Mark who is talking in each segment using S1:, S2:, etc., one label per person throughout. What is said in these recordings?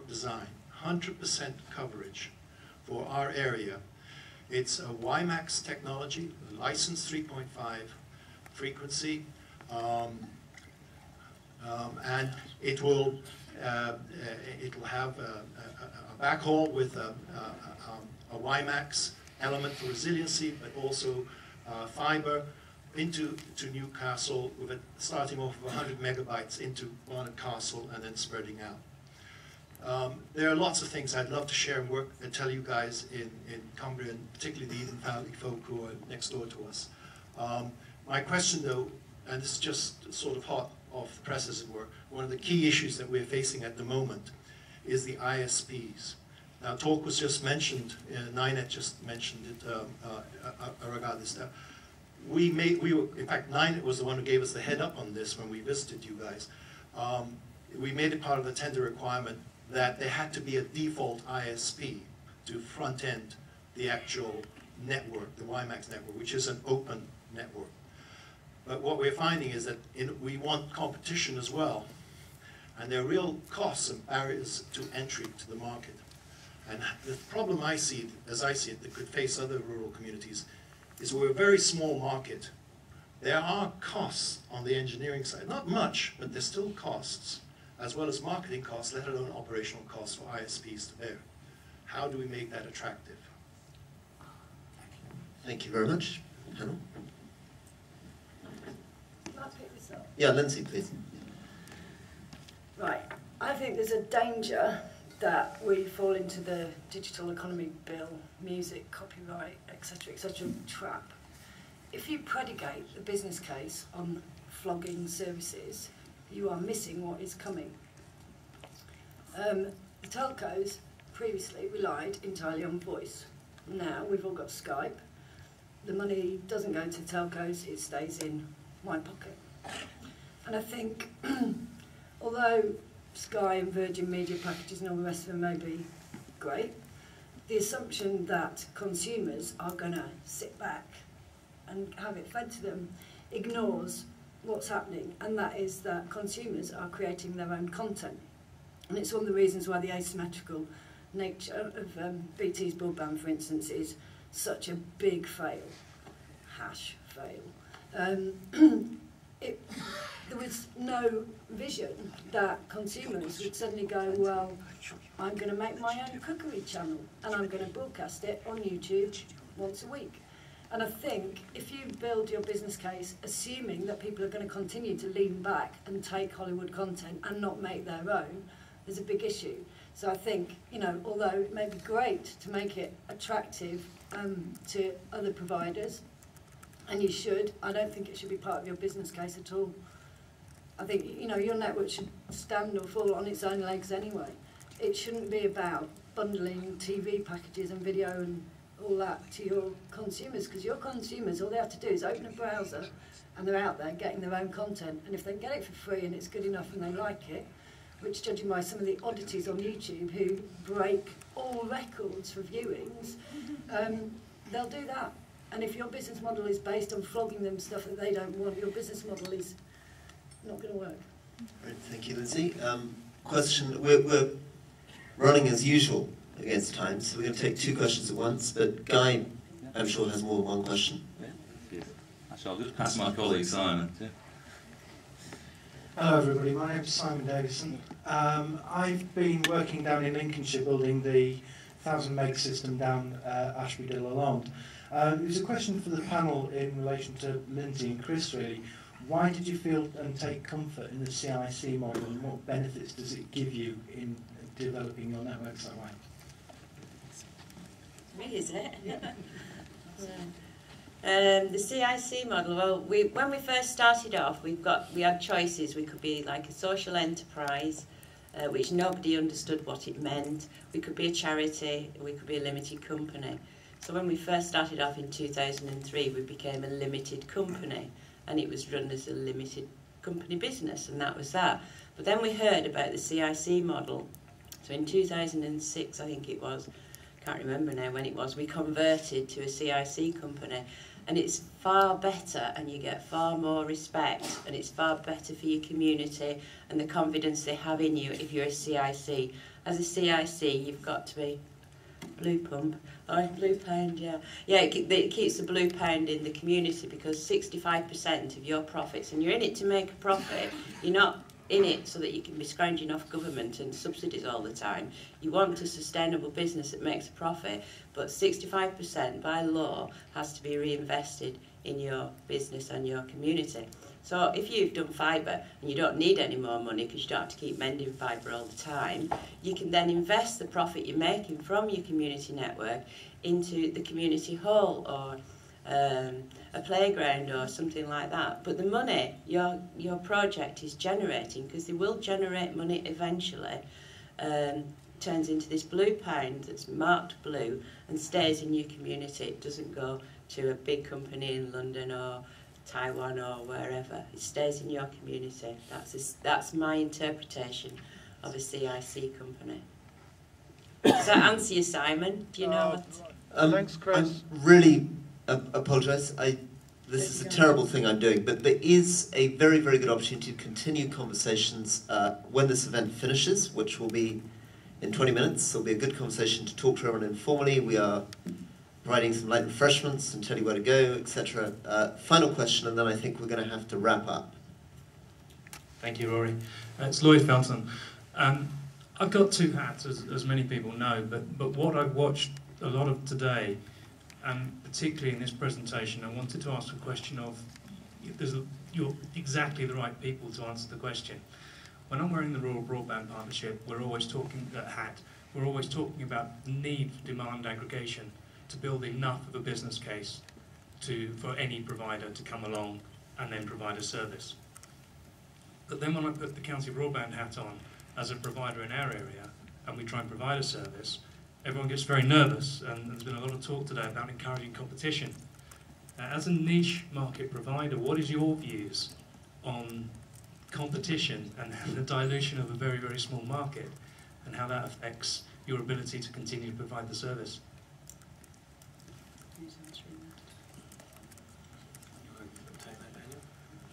S1: design, 100% coverage for our area. It's a WiMAX technology, licensed 3.5 frequency, and it will have a backhaul with a WiMAX element for resiliency, but also fiber into Newcastle, with it starting off with 100 megabytes into Barnard Castle and then spreading out. There are lots of things I'd love to share and tell you guys in Cumbria, and particularly the Eden Valley folk who are next door to us. My question though, and this is just sort of hot off the press as it were, one of the key issues that we're facing at the moment is the ISPs. Now talk was just mentioned, Ninet just mentioned it regarding this. In fact, Ninet was the one who gave us the head up on this when we visited you guys. We made it part of the tender requirement that there had to be a default ISP to front end the actual network, the WiMAX network, which is an open network. But what we're finding is that we want competition as well. And there are real costs and barriers to entry to the market. And the problem I see, as I see it, that could face other rural communities is we're a very small market. There are costs on the engineering side. Not much, but there's still costs, as well as marketing costs, let alone operational costs for ISPs to bear. How do we make that attractive?
S2: Thank you very much. Hannah?
S3: Can I pick this up?
S2: Yeah, Lindsay, please.
S3: Right. I think there's a danger that we fall into the digital economy bill, music, copyright, etc., trap. If you predicate the business case on flogging services, you are missing what is coming. The telcos previously relied entirely on voice. Now we've all got Skype. The money doesn't go into telcos, it stays in my pocket. And I think, although Sky and Virgin Media packages and all the rest of them may be great, the assumption that consumers are going to sit back and have it fed to them ignores what's happening, and that is that consumers are creating their own content. And it's one of the reasons why the asymmetrical nature of BT's broadband, for instance, is such a big fail, fail. There was no vision that consumers would suddenly go, well, I'm going to make my own cookery channel and I'm going to broadcast it on YouTube once a week. And I think if you build your business case assuming that people are going to continue to lean back and take Hollywood content and not make their own, there's a big issue. So I think, you know, although it may be great to make it attractive to other providers, and you should, I don't think it should be part of your business case at all. I think, you know, your network should stand or fall on its own legs anyway. It shouldn't be about bundling TV packages and video and all that to your consumers, because your consumers, all they have to do is open a browser and they're out there getting their own content. And if they get it for free and it's good enough and they like it, which judging by some of the oddities on YouTube who break all records for viewings, they'll do that. And if your business model is based on flogging them stuff that they don't want, your business model is not going to work.
S2: Right, thank you, Lindsay. Question, we're running as usual against time, so we're going to take two questions at once, but Guy, I'm sure, has more than one question.
S4: Yeah. Actually, I'll just pass my colleague Simon. Yeah.
S5: Hello everybody, my name is Simon Davison. I've been working down in Lincolnshire building the 1000 meg system down Ashby de la Londe. It was a question for the panel in relation to Lindsay and Chris really. Why did you feel and take comfort in the CIC model, and what benefits does it give you in developing your networks that way?
S6: Me, is it? The CIC model, well, when we first started off, we had choices. We could be like a social enterprise, which nobody understood what it meant. We could be a charity, we could be a limited company. So when we first started off in 2003, we became a limited company, and it was run as a limited company business, and that was that. But then we heard about the CIC model. So in 2006, I think it was, can't remember now when it was, we converted to a CIC company, and it's far better, and you get far more respect, and it's far better for your community and the confidence they have in you if you're a CIC. as a CIC, you've got to be blue pump. Oh, blue pound, yeah. Yeah, it keeps the blue pound in the community, because 65% of your profits, and you're in it to make a profit, you're not in it so that you can be scrounging off government and subsidies all the time. You want a sustainable business that makes a profit, but 65% by law has to be reinvested in your business and your community. So if you've done fibre and you don't need any more money because you don't have to keep mending fibre all the time, you can then invest the profit you're making from your community network into the community hall or a playground or something like that. But the money your project is generating, because they will generate money eventually, turns into this blue pound that's marked blue and stays in your community. It doesn't go to a big company in London or Taiwan or wherever. It stays in your community. That's my interpretation of a CIC company. Does that answer you, Simon? Do you know what?
S7: Thanks, Chris.
S2: I really apologise. This is a terrible thing I'm doing, but there is a very, very good opportunity to continue conversations when this event finishes, which will be in 20 minutes. There'll be a good conversation to talk to everyone informally. We are providing some light refreshments and tell you where to go, etc. Final question, and then I think we're going to have to wrap up.
S8: Thank you, Rory. It's Lloyd Felton. I've got two hats, as many people know, but what I've watched a lot of today, and particularly in this presentation, I wanted to ask a question of, you're exactly the right people to answer the question. When I'm wearing the Rural Broadband Partnership, we're always talking we're always talking about the need for demand aggregation to build enough of a business case for any provider to come along and then provide a service. But then when I put the county broadband hat on as a provider in our area, and we try and provide a service, everyone gets very nervous, and there's been a lot of talk today about encouraging competition. As a niche market provider, what is your views on competition and the dilution of a very, very small market, and how that affects your ability to continue to provide the service?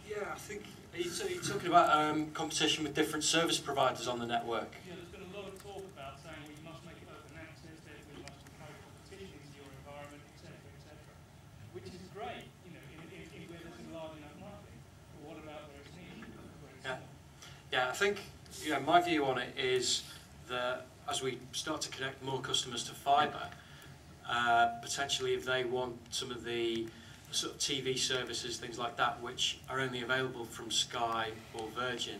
S9: Yeah, I think you're talking about competition with different service providers on the network.
S8: Yeah, there's been a lot of talk about saying we must make it open access, we must encourage competition into your environment, etc., which is great, you know, in where there's a large enough market. But what about where it's niche?
S9: Yeah, I think my view on it is that as we start to connect more customers to fibre, potentially if they want some of the sort of TV services, things like that, which are only available from Sky or Virgin,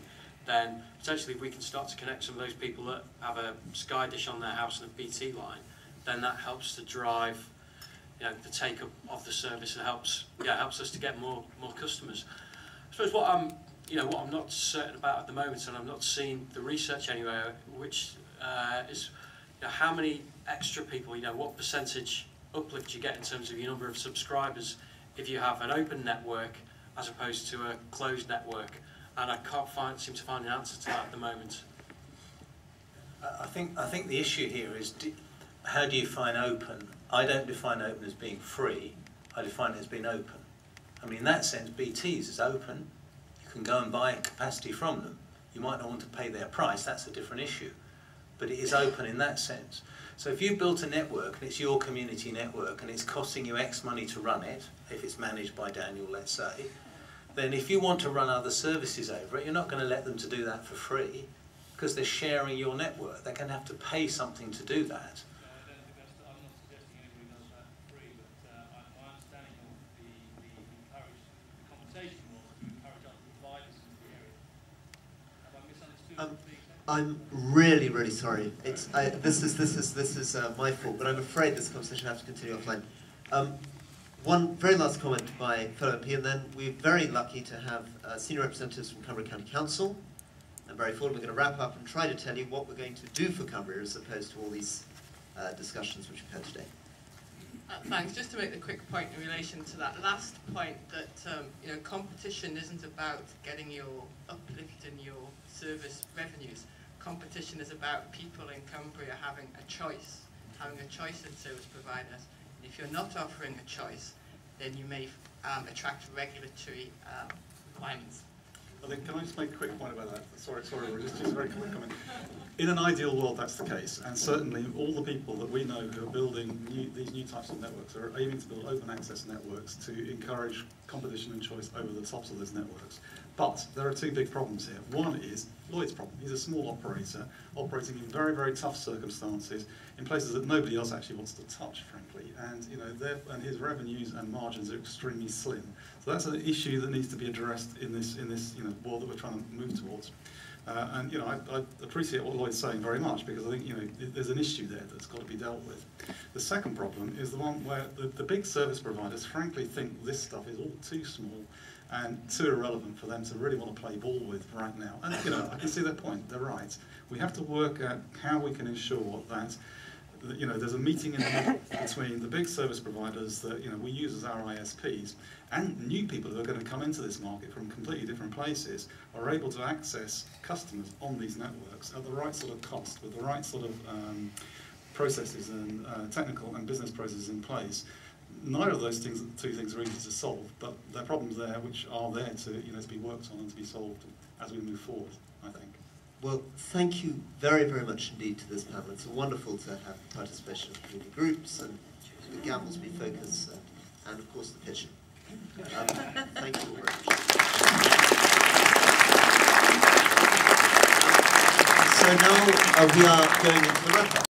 S9: then potentially if we can start to connect some of those people that have a Sky dish on their house and a BT line, then that helps to drive, the take-up of the service, and helps us to get more customers. I suppose what I'm not certain about at the moment, and I'm not seeing the research anywhere, which is how many extra people, what percentage uplift you get in terms of your number of subscribers if you have an open network as opposed to a closed network, and I can't seem to find an answer to that at the moment.
S7: I think the issue here is how do you define open? I don't define open as being free. I define it as being open. I mean, in that sense, BT's is open. You can go and buy capacity from them. You might not want to pay their price. That's a different issue, but it is open in that sense. So if you built a network and it's your community network and it's costing you X money to run it, if it's managed by Daniel, let's say, then if you want to run other services over it, you're not going to let them to do that for free, because they're sharing your network. They're going to have to pay something to do that.
S8: I'm not suggesting anybody does that for free, but my understanding of the conversation was to encourage other providers in the area. Have I misunderstood?
S2: I'm really, really sorry. This is my fault, but I'm afraid this conversation will have to continue offline. One very last comment by fellow MP, and then we're very lucky to have senior representatives from Cumbria County Council. And very forward, we're going to wrap up and try to tell you what we're going to do for Cumbria as opposed to all these discussions which we've had today.
S10: Thanks. Just to make the quick point in relation to that last point, that competition isn't about getting your uplift in your service revenues. Competition is about people in Cumbria having a choice in service providers. And if you're not offering a choice, then you may attract regulatory requirements.
S11: I think, can I just make a quick point about that? Sorry, just a very quick comment. In an ideal world, that's the case, and certainly all the people that we know who are building these new types of networks are aiming to build open access networks to encourage competition and choice over the tops of those networks. But there are two big problems here. One is Lloyd's problem. He's a small operator, operating in very, very tough circumstances, in places that nobody else actually wants to touch, frankly. And and his revenues and margins are extremely slim. So that's an issue that needs to be addressed in this world that we're trying to move towards. And I appreciate what Lloyd's saying very much, because I think there's an issue there that's got to be dealt with. The second problem is the one where the big service providers frankly think this stuff is all too small and too irrelevant for them to really want to play ball with right now. And I can see their point. They're right. We have to work out how we can ensure that there's a meeting in the middle between the big service providers that we use as our ISPs and new people who are going to come into this market from completely different places are able to access customers on these networks at the right sort of cost, with the right sort of processes and technical and business processes in place. Neither of those two things are easy to solve, but there are problems there which are there to to be worked on and to be solved as we move forward, I think.
S2: Well, thank you very, very much indeed to this panel. It's wonderful to have the participation of community groups and the Gamblesby focus and of course the pitching. Thank you all very much. So now we are going into the wrap-up.